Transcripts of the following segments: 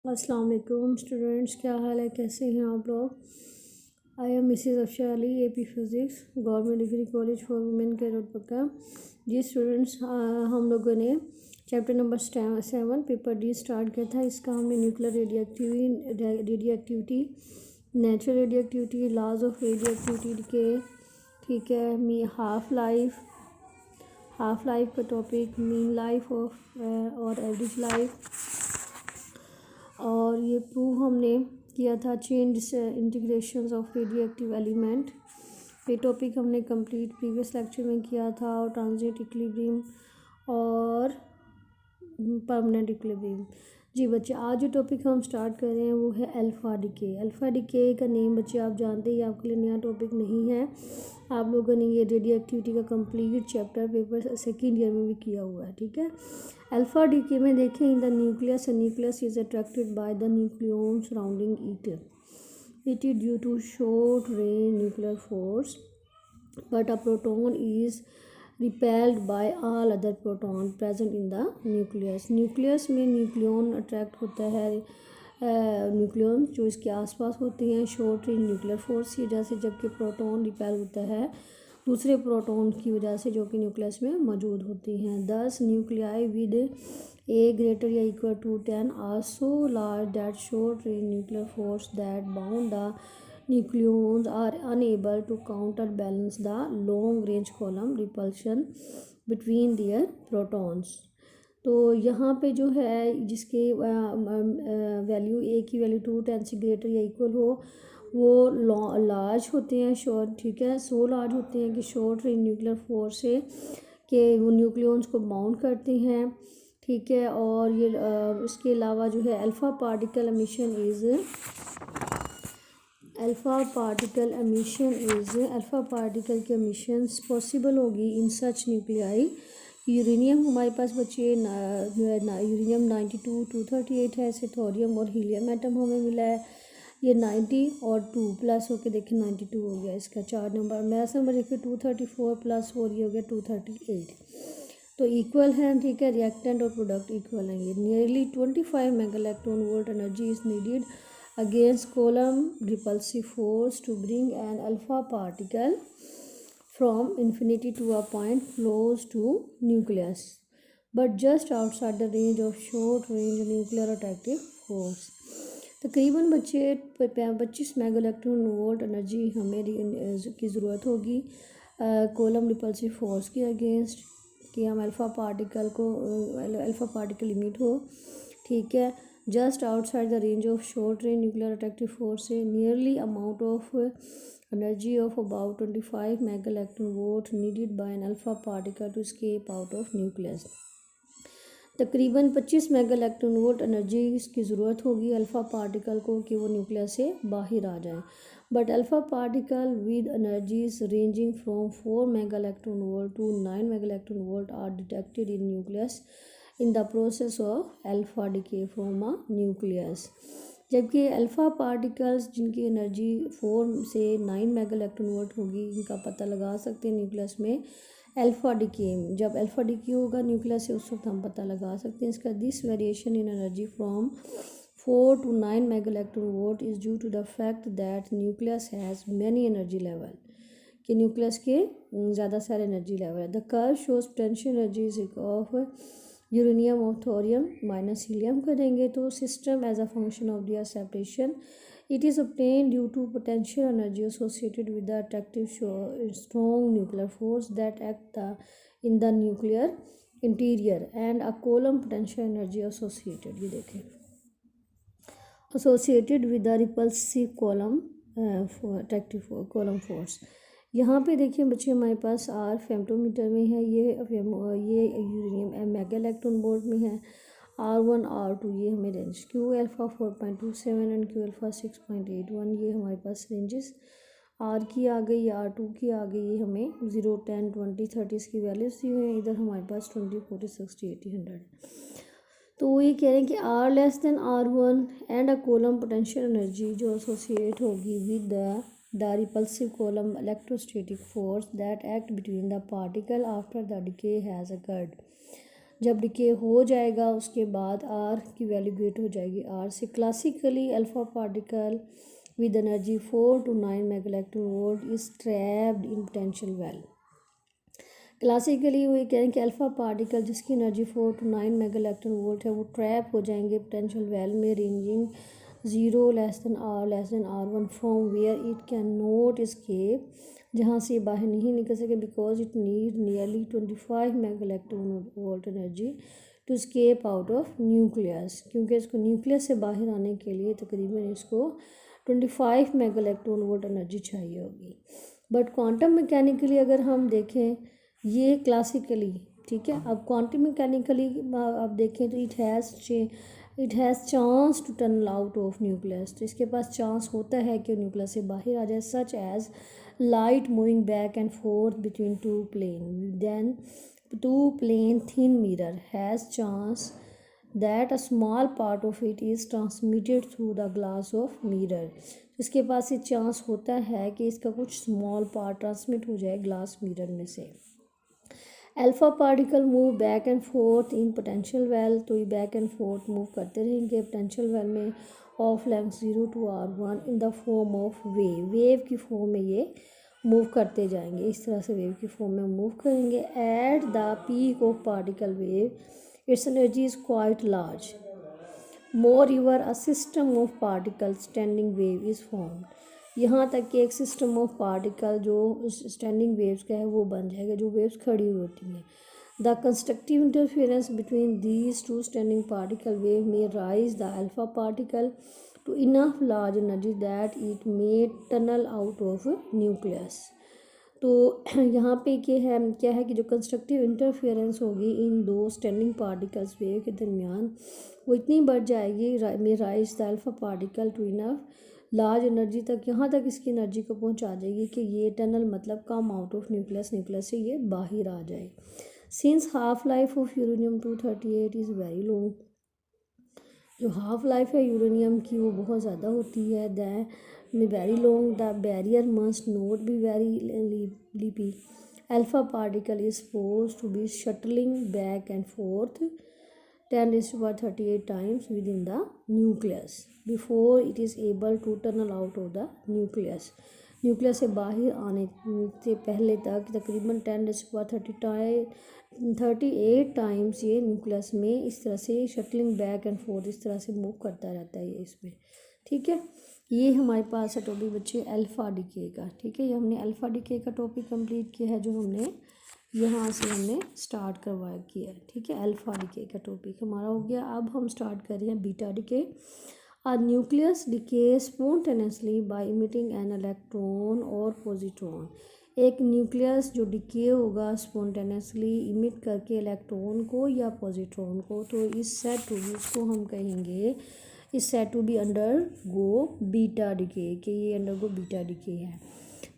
अस्सलाम वालेकुम स्टूडेंट्स, क्या हाल है, कैसे हैं आप लोग। I am Mrs Afsha Ali, AP physics, government degree college for women K road पक्का। जी स्टूडेंट्स, हम लोगों ने chapter number 7 paper D start किया था। इसका हमने nuclear radioactivity, natural radioactivity, laws of radioactivity के, ठीक है, हाफ लाइफ का टॉपिक, मीन लाइफ ऑफ और एवरेज लाइफ, और ये प्रूव हमने किया था chain integrations of radioactive element. ये टॉपिक हमने कंप्लीट प्रीवियस लेक्चर में किया था, और ट्रांजिट इक्विलिब्रियम और परमानेंट इक्विलिब्रियम। जी बच्चे, आज जो टॉपिक हम स्टार्ट कर रहे हैं वो है अल्फ़ा डिके। अल्फ़ा डिके का नेम बच्चे आप जानते ही, आपके लिए नया टॉपिक नहीं है। आप लोगों ने ये रेडियो एक्टिविटी का complete chapter paper second year में भी किया हुआ है, ठीक है। अल्फ़ा डिके में देखें, in the nucleus is attracted by the nucleon surrounding it is due to short range nuclear force, but a proton is repelled by all other proton present in the nucleus में nucleon attract होता है, nucleon जो इसके आसपास होते हैं short range nuclear force की वजह से, जबकि प्रोटॉन रिपेल होता है दूसरे प्रोटॉन की वजह से जो कि न्यूक्लियस में मौजूद होती हैं। 10 न्यूक्लियाई विद ए ग्रेटर या equal to 10 are so large that short range nuclear force that bound the nucleons are unable to counterbalance the long range column repulsion between their protons। तो यहाँ पे जो है जिसके वैल्यू ए की value 2 10 से greater या इक्वल हो, वो लार्ज होते हैं, शॉर्ट, ठीक है, सो लार्ज होते हैं कि शॉर्ट रेंज न्यूक्लियर फोर्स से कि वो न्यूक्लियंस को बाउंड करते हैं, ठीक है। और ये इसके अलावा जो है अल्फ़ा पार्टिकल की एमिशन पॉसिबल होगी इन सच न्यूक्लियाई। यूरेनियम हमारे पास बच्चे यूरेनियम 92 238 है, ऐसे थोरियम और हीलियम एटम हमें मिला है, ये 90 और 2 प्लस होके देखिए 92 हो गया इसका 4 नंबर। मैथ नंबर देखिए 234 प्लस 4 ये हो गया 238। तो इक्वल है, ठीक है, रिएक्टेंट और प्रोडक्ट इक्वल हैं। ये nearly 25 mega electron volt energy is needed against column repulsive force to bring an alpha particle from infinity to a point close to nucleus, but just outside the range of short range nuclear attractive force। तकरीबन बच्चे 25 mega electron volt energy हमें की ज़रूरत होगी Coulomb repulsive force के against, कि हम alpha particle emit हो, ठीक है, just outside the range of short range nuclear attractive force से nearly amount of energy of about 25 mega electron volt needed by an alpha particle to escape out of nucleus. तकरीबन 25 mega electron volt energy की ज़रूरत होगी alpha particle को कि वो nucleus से बाहर आ जाए, but alpha particle with energies ranging from 4 mega electron volt to 9 mega electron volt are detected in nucleus in the process of alpha decay from a nucleus. जबकि अल्फ़ा पार्टिकल्स जिनकी energy 4 से 9 mega electron volt होगी, इनका पता लगा सकते हैं nucleus में अल्फ़ा डिके में। जब अल्फ़ा डिके होगा न्यूक्लियस से, उस वक्त हम पता लगा सकते हैं इसका। This variation in energy from 4 to 9 mega electron volt is due to the fact that nucleus has many energy level, कि न्यूक्लियस के ज़्यादा सारे एनर्जी लेवल है। The curve shows potential energies of uranium और थोरियम माइनस हीलियम करेंगे तो system as a function of their separation it is obtained due to potential energy associated with the attractive strong nuclear force that act in the nuclear interior and a column potential energy associated, ये देखें, associated with the repulsive column attractive column force। यहाँ पे देखिए बच्चे हमारे पास are femtometre में है, ये यूरेनियम मेगा इलेक्ट्रॉन वोल्ट में है, R1 R2 ये हमें range, Q alpha 4.27 and Q alpha 6.81 ये हमारे पास रेंजेस आर की आ गई, R2 की आ गई, ये हमें 0 10 20 30 की वैल्यूज दी हुई हैं। इधर हमारे पास 20 40 60 80 100। तो वो ये कह रहे हैं कि R less than R1 and a column potential energy जो एसोसिएट होगी with the repulsive column electrostatic force that act between the particle after the decay has occurred. जब डिके हो जाएगा उसके बाद आर की वैल्यू ग्रेट हो जाएगी आर से। Classically alpha particle with energy 4 to 9 mega electron volt is trapped in potential well। Classically वो ये कह रहे हैं कि अल्फ़ा पार्टिकल जिसकी energy 4 to 9 mega electron volt है वो ट्रैप हो जाएंगे पोटेंशियल वेल में ranging 0 r1 from where it cannot escape, जहाँ से बाहर नहीं निकल सके because it need nearly 25 mega electron volt energy to escape out of nucleus, क्योंकि इसको न्यूक्लियस से बाहर आने के लिए तकरीबन इसको 25 मेगा इलेक्ट्रॉन वोल्ट एनर्जी चाहिए होगी। बट क्वांटम मैकेनिकली अगर हम देखें ये क्लासिकली, ठीक है। अब क्वांटम मैकेनिकली आप देखें तो it has chance to tunnel out of nucleus, तो इसके पास चांस होता है कि न्यूक्लियस से बाहर आ जाए, such as light moving back and forth between two plane, then two plane thin mirror has chance that a small part of it is transmitted through the glass of mirror। इसके पास ये chance होता है कि इसका कुछ small part transmit हो जाए glass mirror में से। Alpha particle move back and fourth in potential well, तो ये बैक एंड फोर्थ मूव करते रहेंगे पोटेंशियल वेल में of length 0 to r1 in the form of wave की फॉर्म में ये मूव करते जाएंगे, इस तरह से वेव की फॉर्म में मूव करेंगे। At the peak of particle wave its energy is quite large, moreover a system of particles standing wave is formed। यहाँ तक कि एक सिस्टम ऑफ पार्टिकल जो स्टैंडिंग वेव्स का है वो बन जाएगा, जो वेव्स खड़ी हुई होती हैं। The constructive interference between these two standing particle wave में rise the alpha particle to enough large energy that it may tunnel out of nucleus. तो यहाँ पे क्या है कि जो कंस्ट्रक्टिव इंटरफेरेंस होगी इन दो स्टैंडिंग पार्टिकल्स वेव के दरमियान वो इतनी बढ़ जाएगी में rise the alpha particle to enough large energy तक, यहाँ तक इसकी एनर्जी को पहुँचा देगी कि ये टनल मतलब कम आउट ऑफ न्यूक्लियस से ये बाहर आ जाए। Since half life of uranium 238 is very long, जो हाफ लाइफ है यूरेनियम की वो बहुत ज़्यादा होती है, then very long the barrier must not be very leapy। alpha particle is supposed to be shuttling back and forth 10⁻38 times within the nucleus before it is able to tunnel out of the nucleus। Nucleus से बाहर आने से पहले तक तकरीबन 10⁻38 times ये nucleus में इस तरह से शटलिंग बैक एंड फोर्थ इस तरह से मूव करता रहता है ये इसमें, ठीक है। ये हमारे पास है टॉपिक बच्चे अल्फ़ा डिके का, ठीक है। ये हमने अल्फ़ा डिके का टॉपिक कंप्लीट किया है, जो हमने यहाँ से हमने स्टार्ट किया है, ठीक है। अल्फ़ा डिके का टॉपिक हमारा हो गया। अब हम स्टार्ट कर रहे हैं beta decay. A nucleus decay spontaneously by emitting an electron और पॉजिट्रॉन। एक न्यूक्लियस जो डिके होगा स्पॉन्टेनियसली इमिट करके इलेक्ट्रॉन को या पॉजिट्रॉन को, तो इस सेट को हम कहेंगे इस set to be undergo beta decay, कि ये अंडर गो बीटा डिके है,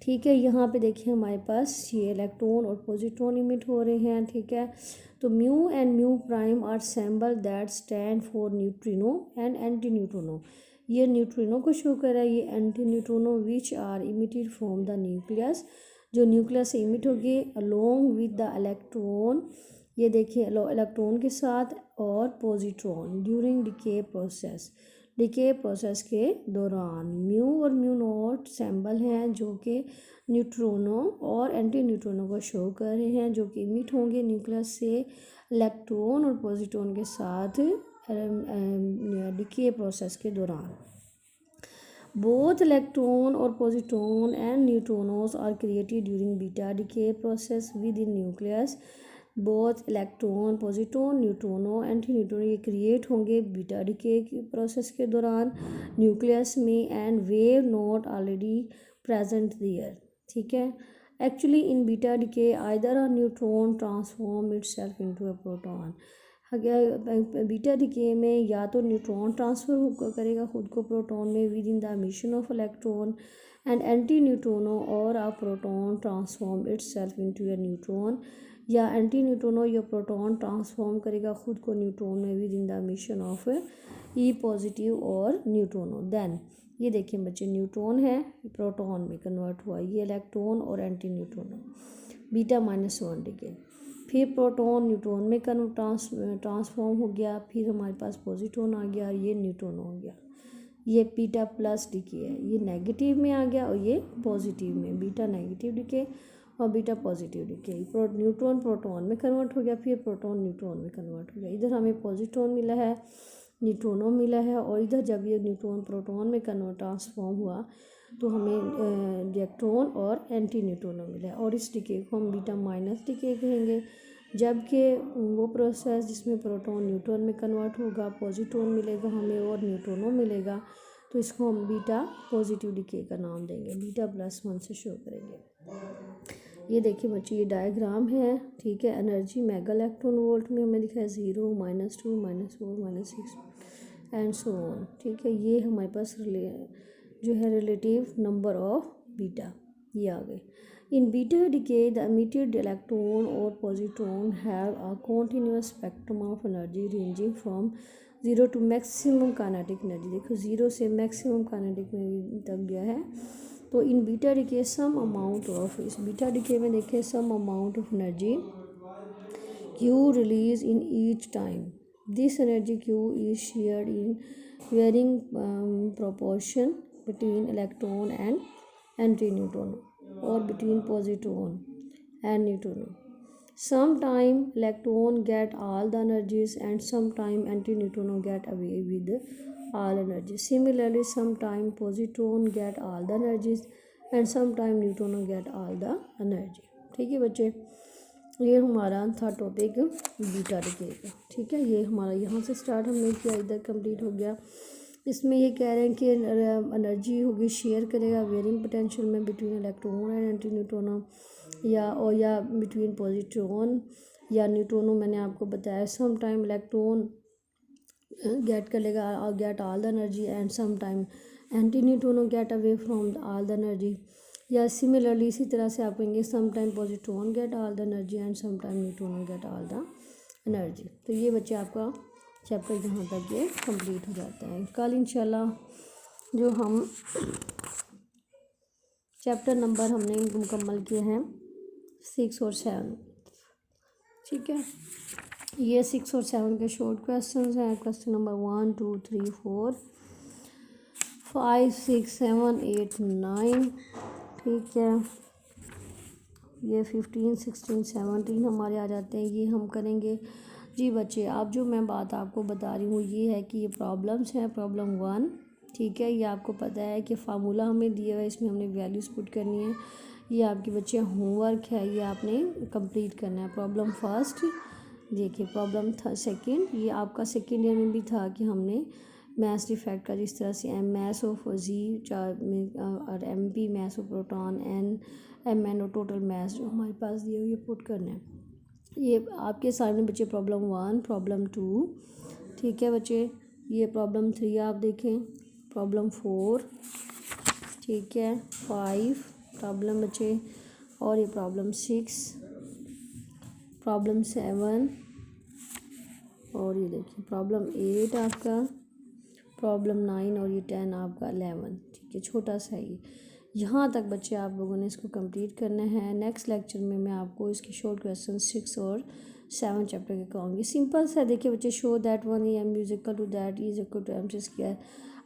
ठीक है। यहाँ पे देखिए हमारे पास ये इलेक्ट्रॉन और पॉजिट्रॉन इमिट हो रहे हैं, ठीक है। तो mu and mu prime are symbol that stand for neutrino and antineutrino. ये न्यूट्रिनो को शो कर रहा है, ये antineutrino which are emitted from the nucleus, जो न्यूक्लियस से इमिट होगी अलोंग विद द इलेक्ट्रॉन, ये देखिए इलेक्ट्रॉन के साथ, और पॉजिट्रॉन ड्यूरिंग डिके प्रोसेस के दौरान। म्यू और म्यू नॉट सिंबल हैं जो कि न्यूट्रिनो और एंटी न्यूट्रिनो को शो कर रहे हैं, जो कि इमिट होंगे न्यूक्लियस से इलेक्ट्रॉन और पॉजिट्रॉन के साथ डिके प्रोसेस के दौरान। बोथ इलेक्ट्रॉन और positron and neutrinos are created during beta decay process within nucleus. Both electron positron neutrino antineutrino ये क्रिएट होंगे बीटा डिके प्रोसेस के दौरान न्यूक्लियस में, and we've not already present there, ठीक है। Actually in beta decay either a neutron transform itself into a proton. Beta decay में या तो न्यूट्रॉन ट्रांसफ़र करेगा खुद को प्रोटॉन में within the emission of electron, and antineutrino और a proton transform itself into a neutron, या antineutrino या प्रोटॉन ट्रांसफॉर्म करेगा खुद को न्यूट्रॉन में within the emission of e positive और न्यूट्रिनो। देन ये देखिए बच्चे न्यूट्रॉन है प्रोटॉन में कन्वर्ट हुआ, ये इलेक्ट्रॉन और एंटी न्यूट्रिनो बीटा -1 डिके। फिर प्रोटॉन न्यूट्रॉन में ट्रांसफॉर्म हो गया, फिर हमारे पास पॉजिट्रॉन आ गया और ये न्यूट्रॉन हो गया। ये बीटा प्लस डीके है, ये नेगेटिव में आ गया और ये पॉजिटिव में, बीटा नेगेटिव डीके और beta positive decay. Neutron proton में कन्वर्ट हो गया, फिर प्रोटॉन न्यूट्रॉन में कन्वर्ट हो गया। इधर हमें पॉजिट्रॉन मिला है, न्यूट्रॉनों मिला है, और इधर जब ये न्यूट्रॉन प्रोटॉन में ट्रांसफॉर्म हुआ तो हमें इलेक्ट्रॉन और एंटी न्यूट्रॉनों मिला है, और इस डीके को हम बीटा माइनस डीके कहेंगे। जबकि वो प्रोसेस जिसमें प्रोटॉन न्यूट्रॉन में कन्वर्ट होगा, पॉजिट्रॉन मिलेगा हमें और न्यूट्रॉनों मिलेगा, तो इसको हम बीटा पॉजिटिव डीके का नाम देंगे, बीटा +1 से शो करेंगे। ये देखिए बच्चे, ये डायग्राम है, ठीक है। एनर्जी मेगा इलेक्ट्रॉन वोल्ट में हमें लिखा है 0, -2, -4, -6 एंड सो ऑन, ठीक है। ये हमारे पास जो है रिलेटिव नंबर ऑफ बीटा, ये आ गए। In beta decay, the emitted electron or positron have a continuous spectrum of energy ranging from 0 to maximum kinetic energy। देखो 0 से maximum kinetic energy तक गया है। तो in beta decay some amount of, इस beta decay में देखें some amount of energy Q release in each time। This energy Q is shared in varying proportion between electron and antineutron or between positron and neutron। Sometime electron get all the energies and sometime antineutrino get away with all energies। Similarly, sometime positron get all the energies and sometime neutrino get all the energy। ठीक है बच्चे, ये हमारा था topic beta decay का, ठीक है। ये हमारा यहाँ से स्टार्ट हमने किया, इधर कंप्लीट हो गया। इसमें ये कह रहे हैं कि एनर्जी होगी शेयर करेगा वेरिंग पोटेंशियल में बिटवीन इलेक्ट्रॉन एंड एंटी न्यूट्रॉनो, या बिटवीन पॉजिट्रॉन या न्यूट्रॉनो। मैंने आपको बताया सम टाइम इलेक्ट्रॉन गेट करेगा और get all the energy and some time antineutrino get away from all the energy. या सिमिलरली इसी तरह से आप कहेंगे some time positron get all the energy and some time neutrino get all the energy. तो ये बच्चे आपका चैप्टर यहाँ तक ये कंप्लीट हो जाता है। कल इंशाल्लाह जो हम चैप्टर नंबर हमने मुकम्मल किए हैं 6 और 7, ठीक है। ये 6 और 7 के शॉर्ट क्वेश्चंस हैं। क्वेश्चन नंबर 1, 2, 3, 4, 5, 6, 7, 8, 9, ठीक है। ये 15, 16, 17 हमारे आ जाते हैं, ये हम करेंगे। जी बच्चे, अब जो मैं बात आपको बता रही हूँ ये है कि ये प्रॉब्लम्स हैं। प्रॉब्लम 1, ठीक है, ये आपको पता है कि फार्मूला हमें दिया हुआ है, इसमें हमने वैल्यूज़ पुट करनी है। ये आपके बच्चे होमवर्क है, ये आपने कंप्लीट करना है। प्रॉब्लम फर्स्ट देखिए, प्रॉब्लम सेकंड, ये आपका सेकंड ईयर में भी था कि हमने मैथ्स डिफेक्ट का जिस तरह से मैथ्स ऑफ जी और MP maths of proton MN और टोटल मैथ्स जो हमारे पास दिए हुए ये पुट करना है। ये आपके सामने बच्चे प्रॉब्लम 1, प्रॉब्लम 2, ठीक है बच्चे। ये प्रॉब्लम 3 आप देखें, प्रॉब्लम 4, ठीक है, 5 प्रॉब्लम बच्चे, और ये प्रॉब्लम 6, प्रॉब्लम 7, और ये देखिए प्रॉब्लम 8 आपका, प्रॉब्लम 9 और ये 10 आपका 11, ठीक है। छोटा सा ये यहाँ तक बच्चे आप लोगों ने इसको कंप्लीट करना है। नेक्स्ट लेक्चर में मैं आपको इसकी शॉर्ट क्वेश्चन 6 और 7 चैप्टर के कहूँगी। सिंपल सा देखिए बच्चे, show that 1 m is equal to that is equal to m square.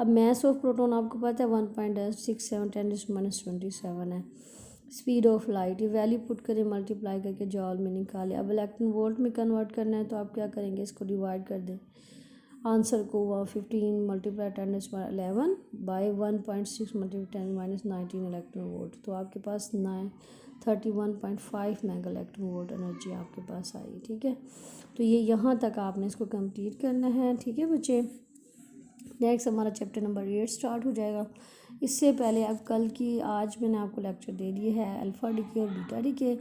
अब मैथ ऑफ प्रोटॉन आपको पता है 1.67 है। स्पीड ऑफ लाइट, ये वैल्यू पुट करें, मल्टीप्लाई करके जॉल में निकाले। अब इलेक्ट्रॉन वोल्ट में कन्वर्ट करना है तो आप क्या करेंगे, इसको डिवाइड कर दें आंसर को 15 multiply 10⁻11 by 1.6 multiply 10 - 19 electron volt. तो आपके पास 31.5 मेगा इलेक्ट्रॉन वोल्ट एनर्जी आपके पास आई, ठीक है। तो ये यहाँ तक आपने इसको कंप्लीट करना है, ठीक है बच्चे। नेक्स्ट हमारा चैप्टर नंबर 8 स्टार्ट हो जाएगा। इससे पहले अब कल की आज मैंने आपको लेक्चर दे दिए है अल्फ़ा डीके और बीटा डीके,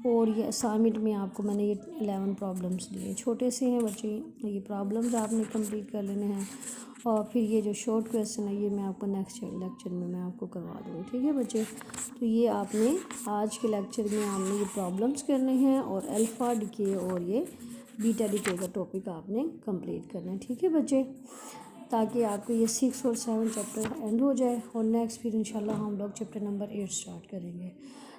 और ये असाइनमेंट में आपको मैंने ये 11 प्रॉब्लम्स दिए, छोटे से हैं बच्चे। ये प्रॉब्लम्स आपने कंप्लीट कर लेने हैं, और फिर ये जो शॉर्ट क्वेश्चन है ये मैं आपको नेक्स्ट लेक्चर में मैं आपको करवा दूँगी, ठीक है बच्चे। तो ये आपने आज के लेक्चर में आपने ये प्रॉब्लम्स करने हैं और अल्फ़ा डीके और ये बीटा डीके का टॉपिक आपने कंप्लीट करना है, ठीक है बच्चे, ताकि आपको ये 6 और 7 चैप्टर एंड हो जाए। और नेक्स्ट फिर इंशाल्लाह हम लोग चैप्टर नंबर 8 स्टार्ट करेंगे।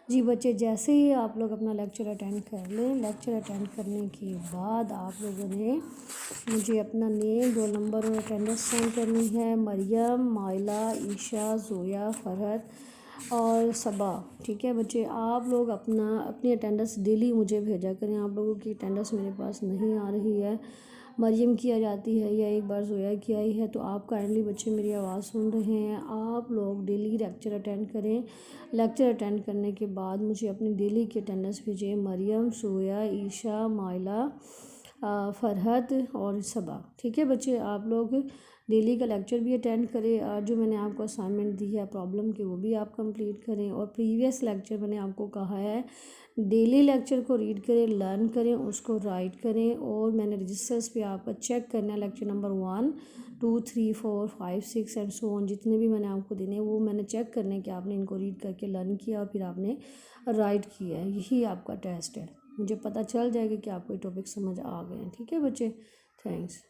जी बच्चे, जैसे ही आप लोग अपना लेक्चर अटेंड कर लें, लेक्चर अटेंड करने के बाद आप लोगों ने मुझे अपना नेम, रोल नंबर और अटेंडेंस सेंड करनी है। मरियम, माइला, ईशा, जोया, फरहत और सबा। ठीक है बच्चे, आप लोग अपनी अटेंडेंस डेली मुझे भेजा करें। आप लोगों की अटेंडेंस मेरे पास नहीं आ रही है, मरियम की आ जाती है या एक बार जोया की आई है। तो आप काइंडली बच्चे मेरी आवाज़ सुन रहे हैं, आप लोग डेली लेक्चर अटेंड करें। लेक्चर अटेंड करने के बाद मुझे अपनी डेली की अटेंडेंस भेजें। मरियम, जोया, ईशा, माइला, फरहत और सबा। ठीक है बच्चे, आप लोग डेली का लेक्चर भी अटेंड करें और जो मैंने आपको असाइनमेंट दी है प्रॉब्लम के, वो भी आप कंप्लीट करें। और प्रीवियस लेक्चर मैंने आपको कहा है डेली लेक्चर को रीड करें, लर्न करें, उसको राइट करें। और मैंने रजिस्टर्स पे आपका चेक करना है lecture number 1, 2, 3, 4, 5, 6 and so on, जितने भी मैंने आपको देने वो मैंने चेक करने कि आपने इनको रीड करके लर्न किया और फिर आपने राइट किया है। यही आपका टेस्ट है, मुझे पता चल जाएगा कि आपको ये टॉपिक समझ आ गए हैं। ठीक है बच्चे, थैंक्स।